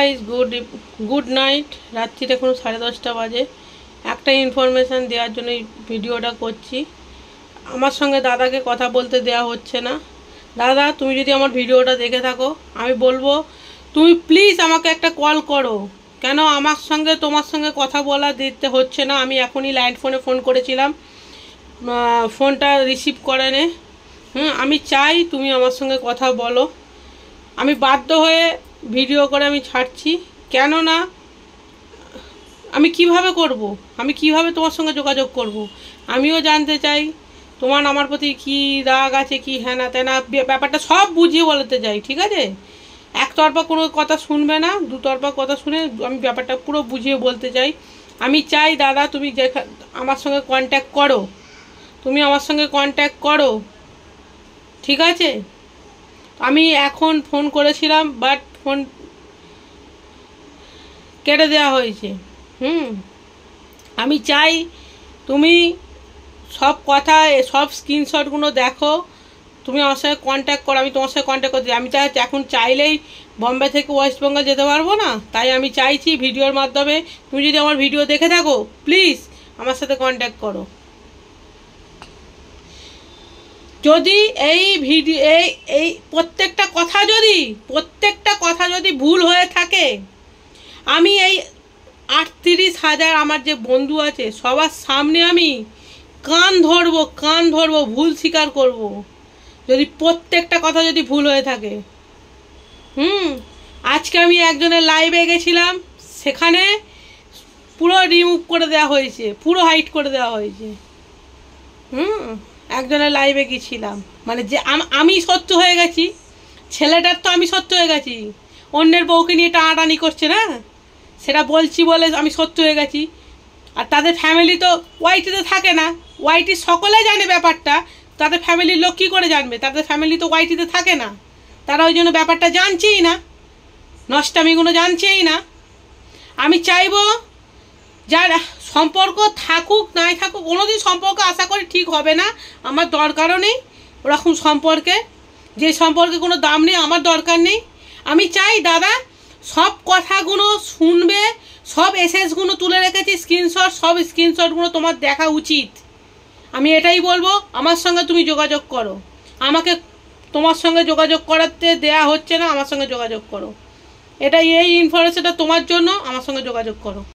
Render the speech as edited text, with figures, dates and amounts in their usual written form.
Guys good night. রাত্রি এখন 10:30 বাজে। একটা ইনফরমেশান দেওয়ার জন্য এই ভিডিওটা করছি। আমার সঙ্গে দাদাকে কথা বলতে দেওয়া হচ্ছে না। দাদা, তুমি যদি আমার ভিডিওটা দেখে থাকো, আমি বলবো তুমি প্লিজ আমাকে একটা কল করো। কেন আমার সঙ্গে তোমার সঙ্গে কথা বলা দিতে হচ্ছে না? আমি এখনই ল্যান্ড ফোনে ফোন করেছিলাম, ফোনটা রিসিভ করে নে। আমি চাই তুমি আমার সঙ্গে কথা বলো। আমি বাধ্য হয়ে ভিডিও করে আমি ছাড়ছি। কেন না আমি কিভাবে করব, আমি কিভাবে তোমার সঙ্গে যোগাযোগ করব? আমিও জানতে চাই তোমার আমার প্রতি কী রাগ আছে, কি হ্যানা তেনা ব্যাপারটা সব বুঝিয়ে বলতে চাই। ঠিক আছে? একতরফা কোনো কথা শুনবে না, দুতরফা কথা শুনে আমি ব্যাপারটা পুরো বুঝিয়ে বলতে চাই। আমি চাই দাদা তুমি আমার সঙ্গে কন্ট্যাক্ট করো, তুমি আমার সঙ্গে কন্ট্যাক্ট করো। ঠিক আছে? আমি এখন ফোন করেছিলাম, বাট ফোন কেটে দেওয়া হয়েছে। আমি চাই তুমি সব কথা, সব স্ক্রিনশটগুলো দেখো, তুমি আমার সঙ্গে কন্ট্যাক্ট করো। আমি তোমার সঙ্গে কন্ট্যাক্ট করতে, আমি চাই এখন চাইলেই বম্বে থেকে ওয়েস্ট বেঙ্গল যেতে পারবো না। তাই আমি চাইছি ভিডিওর মাধ্যমে তুমি যদি আমার ভিডিও দেখে থাকো, প্লিজ আমার সাথে কন্ট্যাক্ট করো। যদি এই ভিডিও এই প্রত্যেকটা কথা যদি ভুল হয়ে থাকে, আমি এই 38,000 আমার যে বন্ধু আছে সবার সামনে আমি কান ধরবো, ভুল স্বীকার করব যদি প্রত্যেকটা কথা যদি ভুল হয়ে থাকে। আজকে আমি একজনের লাইভে গেছিলাম, সেখানে পুরো রিমুভ করে দেওয়া হয়েছে, পুরো হাইড করে দেওয়া হয়েছে। একজনের লাইভে গেছিলাম, মানে যে আমি সত্য হয়ে গেছি, ছেলেটার তো আমি সত্য হয়ে গেছি, অন্যের বউকে নিয়ে টানাটানি করছে না, সেটা বলছি বলে আমি সত্য হয়ে গেছি। আর তাদের ফ্যামিলি তো ওয়াইটিতে থাকে না, ওয়াইটি সকলে জানে ব্যাপারটা, তাদের ফ্যামিলির লোক কী করে জানবে? তাদের ফ্যামিলি তো ওয়াইটিতে থাকে না, তারা ওই জন্য ব্যাপারটা জানছেই না, নষ্টামিগুলো জানছেই না। আমি চাইবো যার সম্পর্ক থাকুক নাই থাকুক, কোনোদিন সম্পর্ক আশা করি ঠিক হবে না, আমার দরকারও নেই ওরকম সম্পর্কে, যে সম্পর্কে কোনো দাম নেই, আমার দরকার নেই। আমি চাই দাদা সব কথাগুলো শুনবে, সব এসএসগুলো তুলে রেখেছি স্ক্রিনশট, সব স্ক্রিনশটগুলো তোমার দেখা উচিত। আমি এটাই বলবো, আমার সঙ্গে তুমি যোগাযোগ করো। আমাকে তোমার সঙ্গে যোগাযোগ করাতে দেয়া হচ্ছে না, আমার সঙ্গে যোগাযোগ করো। এই ইনফরমেশনটা তোমার জন্য, আমার সঙ্গে যোগাযোগ করো।